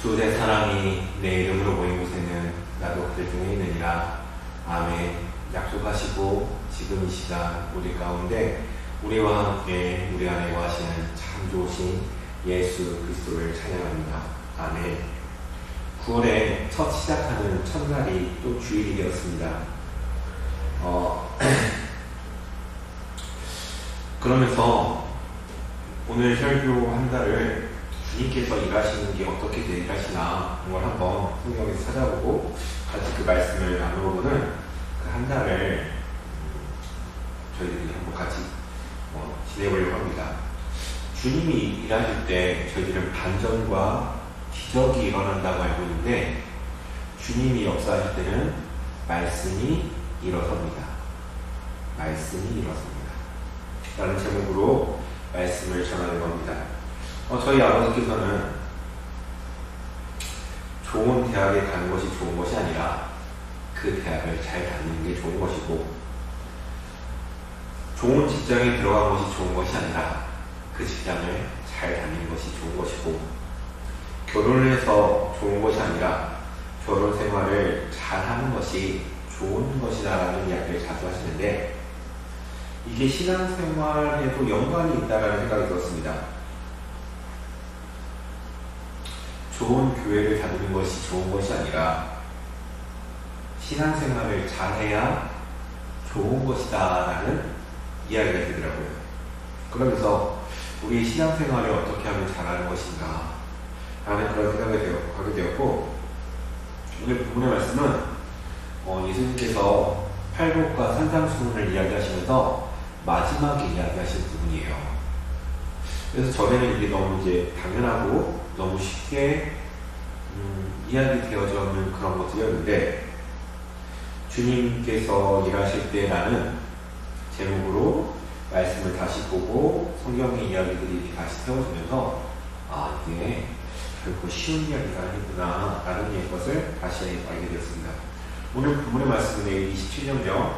두세 사람이 내 이름으로 모인 곳에는 나도 그들 중에 있느니라. 아멘. 약속하시고 지금 이 시간 우리 가운데 우리와 함께 우리 안에 거하시는 참 좋으신 예수 그리스도를 찬양합니다. 아멘. 9월에 첫 시작하는 첫날이 또 주일이 되었습니다. 그러면서 오늘 설교 한 달을 주님께서 일하시는 게 어떻게 일하시나 그걸 한번 성경에서 찾아보고 같이 그 말씀을 나누고는 그 한 달을 저희들이 한번 같이 지내보려고 합니다. 주님이 일하실 때 저희들은 반전과 기적이 일어난다고 알고 있는데 주님이 역사하실 때는 말씀이 일어섭니다. 말씀이 일어섭니다. 라는 제목으로 말씀을 전하는 겁니다. 저희 아버지께서는 좋은 대학에 가는 것이 좋은 것이 아니라 그 대학을 잘 다니는 게 좋은 것이고, 좋은 직장에 들어가는 것이 좋은 것이 아니라 그 직장을 잘 다니는 것이 좋은 것이고, 결혼을 해서 좋은 것이 아니라 결혼 생활을 잘 하는 것이 좋은 것이다라는 이야기를 자주 하시는데, 이게 신앙생활에도 연관이 있다라는 생각이 들었습니다. 좋은 교회를 다니는 것이 좋은 것이 아니라 신앙생활을 잘해야 좋은 것이다라는 이야기가 되더라고요. 그러면서 우리 신앙생활을 어떻게 하면 잘하는 것인가 라는 그런 생각을 하게 되었고, 오늘 본문의 말씀은 예수님께서 팔복과 산상수훈을 이야기하시면서 마지막에 이야기하신 부분이에요. 그래서 전에는 이게 너무 이제 당연하고 너무 쉽게 이야기 되어져 있는 그런 것들이었는데, 주님께서 일하실 때라는 제목으로 말씀을 다시 보고 성경의 이야기들이 다시 세워지면서 이게 결코 쉬운 이야기가 아니구나 라는 것을 다시 알게 되었습니다. 오늘 본문의 말씀은 27년경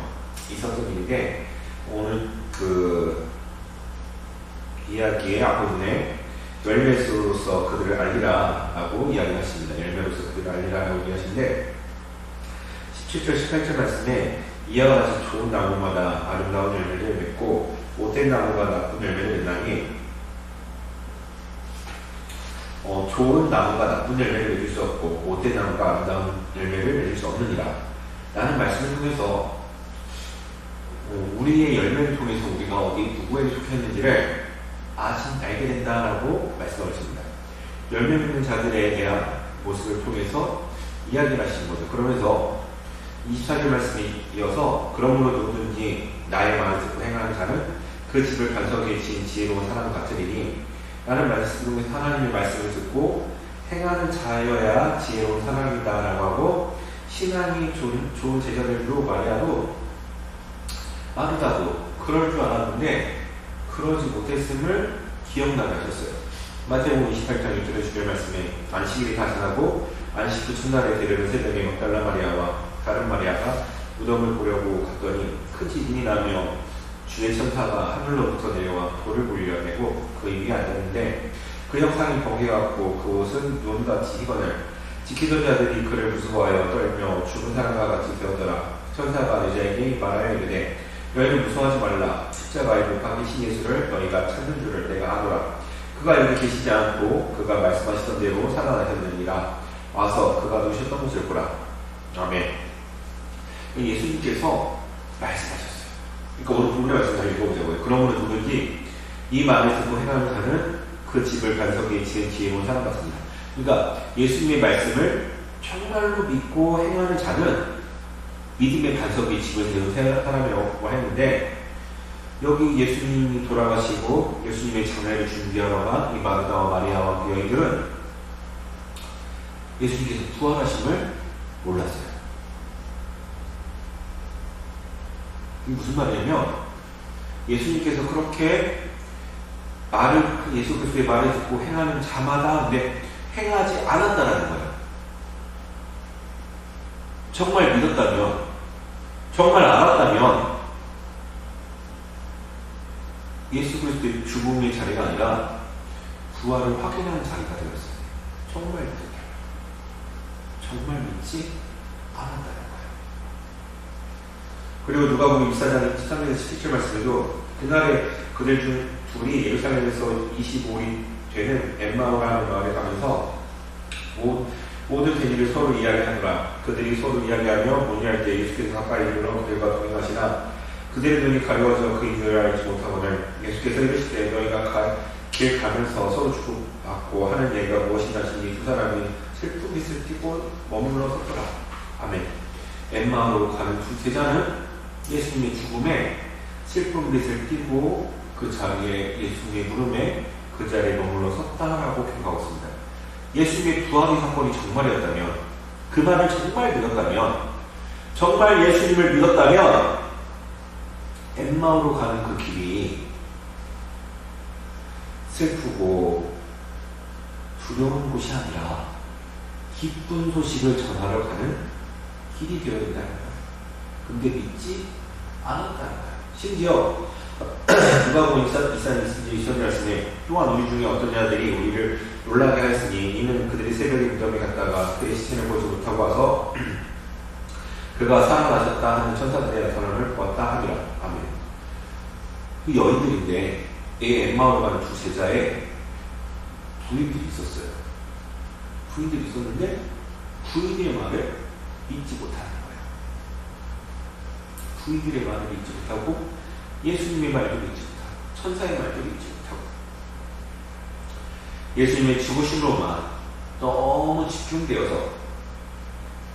있었던 일인데, 오늘 그 이야기의 앞부분에 열매로서 그들을 알리라 라고 이야기하십니다. 열매로서 그들을 알리라 라고 이야기하시는데, 17절 18절 말씀에 이와 같이 좋은 나무마다 아름다운 열매를 맺고 못된 나무가 나쁜 열매를 맺나니, 좋은 나무가 나쁜 열매를 맺을 수 없고 못된 나무가 아름다운 열매를 맺을 수 없느니라 라는 말씀을 통해서 우리의 열매를 통해서 우리가 어디 누구에게 속했는지를 알게 된다라고 말씀하십니다. 열매 맺는 자들에 대한 모습을 통해서 이야기를 하시는 거죠. 그러면서 24절 말씀이 이어서 그러므로 누구든지 나의 말을 듣고 행하는 자는 그 집을 반석에 지은 지혜로운 사람 같으리니, 라는 말씀으로 하나님의 말씀을 듣고 행하는 자여야 지혜로운 사람이다 라고 하고, 신앙이 좋은 제자들도 마르다도 그럴 줄 알았는데 그러지 못했음을 기억나게 하셨어요. 마태복음 28장 1절의 주별 말씀에 안식일이 다 지나고 안식 후 첫날에 데려온 새벽에 막달라 마리아와 다른 마리아가 무덤을 보려고 갔더니 큰 지진이 나며 주의 천사가 하늘로부터 내려와 돌을 굴려 내고 그 위에 앉았는데, 그 형상이 번개 같고 그 옷은 눈같이 희건을 지키던 자들이 그를 무서워하여 떨며 죽은 사람과 같이 되었더라. 천사가 여자에게 말하여 이르되 너희는 무서워하지 말라. 십자가에 못 박히신 예수를 너희가 찾는 줄을 내가 아노라. 그가 여기 계시지 않고 그가 말씀하시던 대로 살아나셨느니라. 와서 그가 누우셨던 곳을 보라. 아멘. 예수님께서 말씀하셨어요. 그러니까 오늘 본문의 말씀을 잘 읽어보자고요. 그러므로 누구든지 이 말을 듣고 행하는 자는 그 집을 반석에 지은 지혜로운 사람 같습니다. 그러니까 예수님의 말씀을 정말로 믿고 행하는 자는 믿음의 반석에 집을 지은 사람이라고 했는데, 여기 예수님이 돌아가시고 예수님의 장례를 준비하러 간 이 마르다와 마리아와 그 여인들은 예수님께서 부활하심을 몰랐어요. 이게 무슨 말이냐면, 예수님께서 그렇게 예수 그리스도의 말을 듣고 행하는 자마다 행하지 않았다라는 거예요. 정말 믿었다면, 정말 알았다면 예수 그리스도의 죽음의 자리가 아니라 부활을 확인하는 자리가 되었어요. 정말 믿었다면. 정말 믿지 않았다는 거예요. 그리고 누가복음 24장 13절에서 17절 말씀에도 그날에 그들 중 둘이 예루살렘에서 25일이 되는 엠마오라는 마을에 가면서 모든 일을 서로 이야기하노라. 그들이 서로 이야기하며 논의할 때 예수께서 가까이 이르러 그들과 동행하시나 그들의 눈이 가려워져 그 인을 알지 못하거늘 예수께서 이르시되 너희가 길 가면서 서로 주고받고 하는 얘기가 무엇이냐 하시니 두 사람이 슬픈 빛을 띠고 머물러 섰더라. 아멘. 엠마오로 가는 두 제자는 예수님의 죽음에 슬픈 빛을 띠고 그 자리에 예수님의 물음에 그 자리에 머물러 섰다라고 평가하고 있습니다. 예수님의 부활의 사건이 정말이었다면, 그 말을 정말 믿었다면, 정말 예수님을 믿었다면 엠마오로 가는 그 길이 슬프고 두려운 곳이 아니라 기쁜 소식을 전하러 가는 길이 되어야 된다는 거예요. 근데 믿지 않았다는 거예요. 심지어 누가복음 24장 말씀에 또한 우리 중에 어떤 자들이 우리를 놀라게 하였으니 이는 그들이 새벽에 무덤에 갔다가 그의 시체를 보지 못하고 와서 그가 살아나셨다 하는 천사들의 나타남을 보았다 하니라. 아멘. 그 여인들인데 엠마오로 가는 두 제자에 부인들이 있었어요. 부인들이 있었는데 부인의 말을 믿지 못하는 거예요. 부인들의 말을 믿지 못하고 예수님의 말도 믿지 못하고 천사의 말도 믿지 못하고 예수님의 죽으심으로만 너무 집중되어서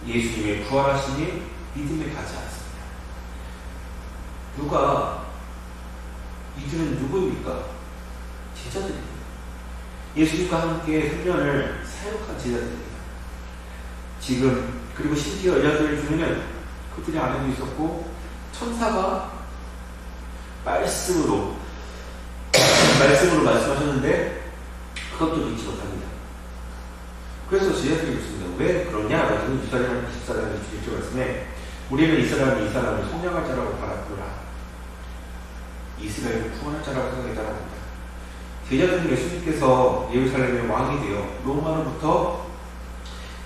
예수님의 부활하심이 믿음에 가지 않습니다. 이들은 누구입니까? 제자들입니다. 예수님과 함께 3년을 사역한 제자들입니다. 지금 그리고 심지어 여자들 중에는 그들이 안에도 있었고 천사가 말씀으로 말씀하셨는데 그것도 믿지 못합니다. 그래서 제자들이 묻습니다. 왜 그러냐? 라고 24장 21절 말씀에 우리는 이 사람을 성령할 자라고 바랐구나. 이스라엘을 구원할 자라고 생각했다고 합니다. 제자들은 예수님께서 예루살렘의 왕이 되어 로마로부터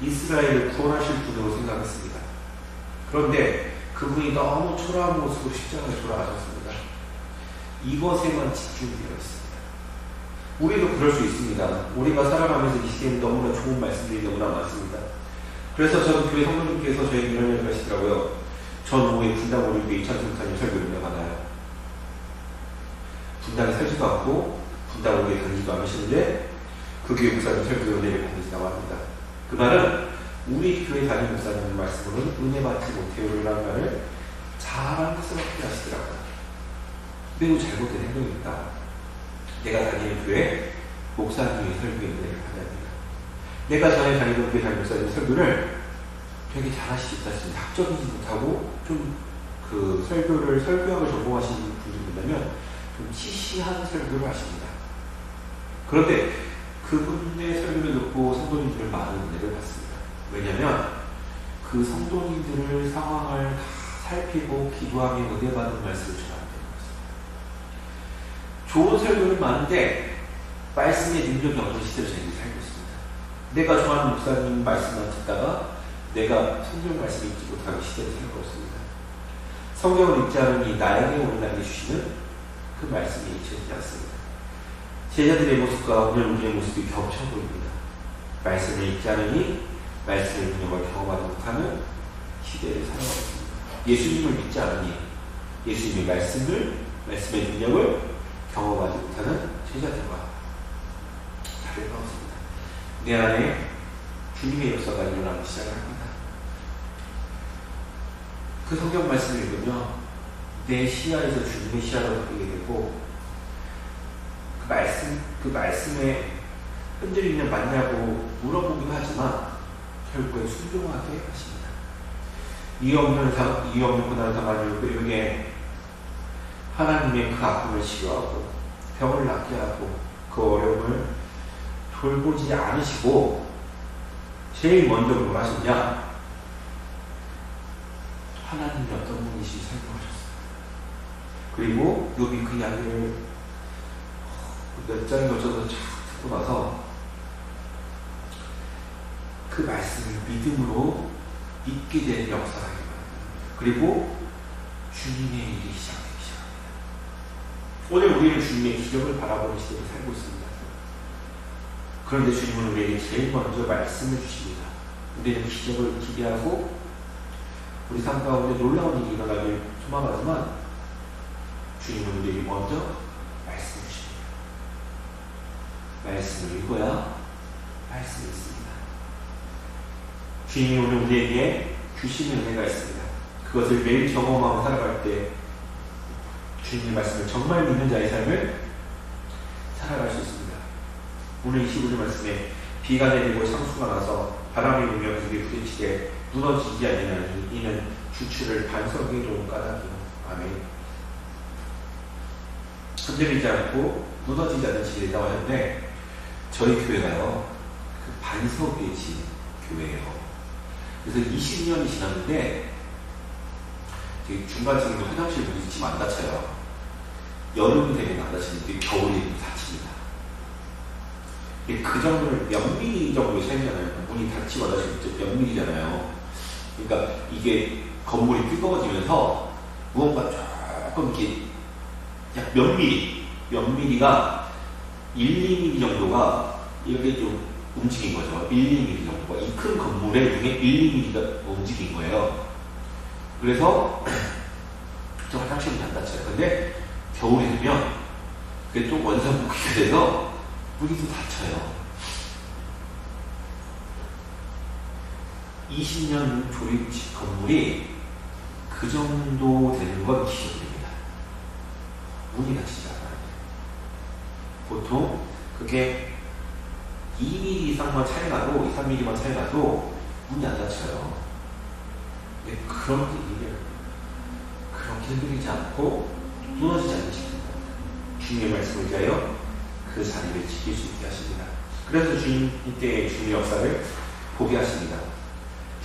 이스라엘을 구원하실 분으로 생각했습니다. 그런데 그분이 너무 초라한 모습으로 십자가에 돌아가셨습니다. 이것에만 집중되어 있습니다. 우리도 그럴 수 있습니다. 우리가 살아가면서 이 시대에는 너무나 좋은 말씀들이 너무나 많습니다. 그래서 저는 교회 성도님께서 저에게 이런 얘기를 하시더라고요. 전 오후에 분당 오륜교회 2016년 설교 운영하나요? 분당에 살지도 않고 분당 오후에 다니지도 않으시는데 그 교회 목사님 설교 은혜를 받으시다고 합니다. 그 말은 우리 교회 담임 목사님 말씀으로는 은혜 받지 못해요 라는 말을 자랑스럽게 하시더라고요. 매우 잘못된 행동입니다. 내가 다니는 교회 목사님의 설교에 은혜를 받아야 합니다. 내가 전에 다니던 교회 담임 목사님 설교를 되게 잘하시지 않습니다. 학적이지 못하고 좀 그 설교학을 전공하시는 분들이 된다면 좀 시시한 설교를 하십니다. 그런데 그분의 설교를 듣고 성도님들은 많은 은혜를 받습니다. 왜냐하면 그 성도님들을 상황을 다 살피고 기도하며 은혜받은 말씀을 전하는 것입니다. 좋은 설교는 많은데 말씀의 능력이 없는 시대를 저희들이 살고 있습니다. 내가 좋아하는 목사님 말씀만 듣다가 내가 성경 말씀을 읽지 못하는 시대를 살고 있습니다. 성경을 읽지 않으니 나에게 오늘 나에게 주시는 그 말씀이 잊혀지지 않습니다. 제자들의 모습과 오늘 우리의 모습이 겹쳐 보입니다. 말씀을 읽지 않으니 말씀의 능력을 경험하지 못하는 시대를 살아가고 있습니다. 예수님을 믿지 않으니 예수님의 말씀의 능력을 경험하지 못하는 제자들과 다를 바 없습니다. 내 안에 주님의 역사가 일어나기 시작합니다. 그 성경 말씀을 읽으며 내 시야에서 주님의 시야로 바뀌게 되고 그 말씀에 흔들리면 맞냐고 물어보기도 하지만 결국에 순종하게 하십니다. 이유 없는 고난을 당하는 요괴에게 하나님의 그 아픔을 치료하고 병을 낫게 하고 그 어려움을 돌보지 않으시고 제일 먼저 뭘 하셨냐? 하나님이 어떤 분이신지 설명하셨습니다. 그리고 욥이 그 이야기를 몇 장에 걸쳐서 쫙 듣고 나서 그 말씀을 믿음으로 믿게 되는 역사가 하기 바랍니다. 그리고 주님의 일이 시작되기 시작합니다. 오늘 우리는 주님의 기적을 바라보는 시대에 살고 있습니다. 그런데 주님은 우리에게 제일 먼저 말씀을 주십니다. 우리는 기적을 기대하고 우리 삶 가운데 놀라운 일이 일어나길 소망하지만 주님은 우리에게 먼저 말씀을 주십니다. 말씀을 읽어야 말씀이 있습니다. 주님이 오늘 우리에게 주시는 은혜가 있습니다. 그것을 매일 경험하고 살아갈 때 주님의 말씀을 정말 믿는 자의 삶을 살아갈 수 있습니다. 오늘 25절 말씀에 비가 내리고 창수가 나서 바람이 불며 그게 부딪히게 무너지지 않느냐니 이는 주추를 반석에 놓은 까닭이요. 아멘. 흔들리지 않고 무너지지 않는 집이라고 하는데 저희 교회가요 그 반석 위에 진 교회예요. 그래서 20년이 지났는데 중간층에도 화장실 문이 집 안 닫혀요. 여름이 되면 안 닫히는데 겨울이 닫힙니다. 그 정도는 몇 미리 정도의 차이잖아요. 문이 닫히고 닫히면 몇 미리잖아요. 그러니까 이게 건물이 뜨거워지면서 무언가 조금 이렇게 약 몇 미리가 1, 2mm 정도가 이렇게 좀 움직인 거죠. 1, 2mm 정도가 이 큰 건물에 중에 1, 2mm가 움직인 거예요. 그래서 저 화장실이 안 닫혀요. 근데 겨울이 되면 그게 또 원상복귀가 돼서 문이 또 닫혀요. 20년 조립식 건물이 그 정도 되는 건 기적입니다. 문이 닫히지 않아요. 보통 그게 2mm 이상만 차이 나도 2, 3mm만 차이 나도 문이 안 닫혀요. 그렇게 흔들리지 않고 무너지지 않는 집입니다. 주님의 말씀을 위하여 그 자리를 지킬 수 있게 하십니다. 그래서 주님께 주님의 역사를 보게 하십니다.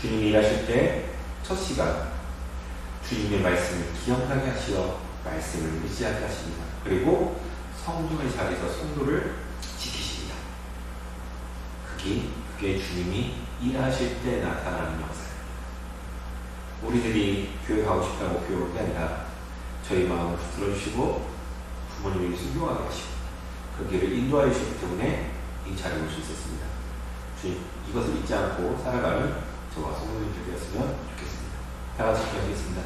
주님이 일하실 때 첫 시간 주님의 말씀을 기억나게 하시어 말씀을 의지하게 하십니다. 그리고 성도의 자리에서 성도를 지키십니다. 그게 주님이 일하실 때 나타나는 역사예요. 우리들이 교회 가고 싶다고 교회 올 게 아니라 저희 마음을 붙들어주시고 부모님에게 순종하게 하시고 그 길을 인도하여 주셨기 때문에 이 자리에 올 수 있었습니다. 주님 이것을 잊지 않고 살아가는 저와 성도님들 되었으면 좋겠습니다. 다 같이 기도하겠습니다.